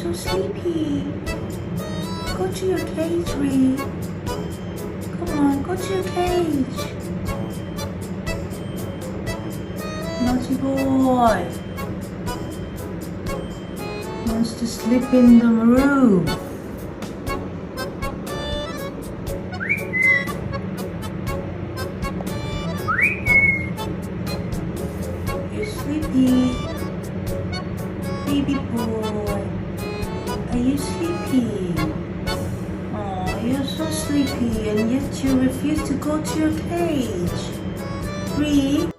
so sleepy. Go to your cage, Reed. Come on, go to your cage. Naughty boy. Wants to sleep in the room. You're sleepy. Baby boy. Are you sleepy? Oh, you're so sleepy and yet you refuse to go to your cage. Reed.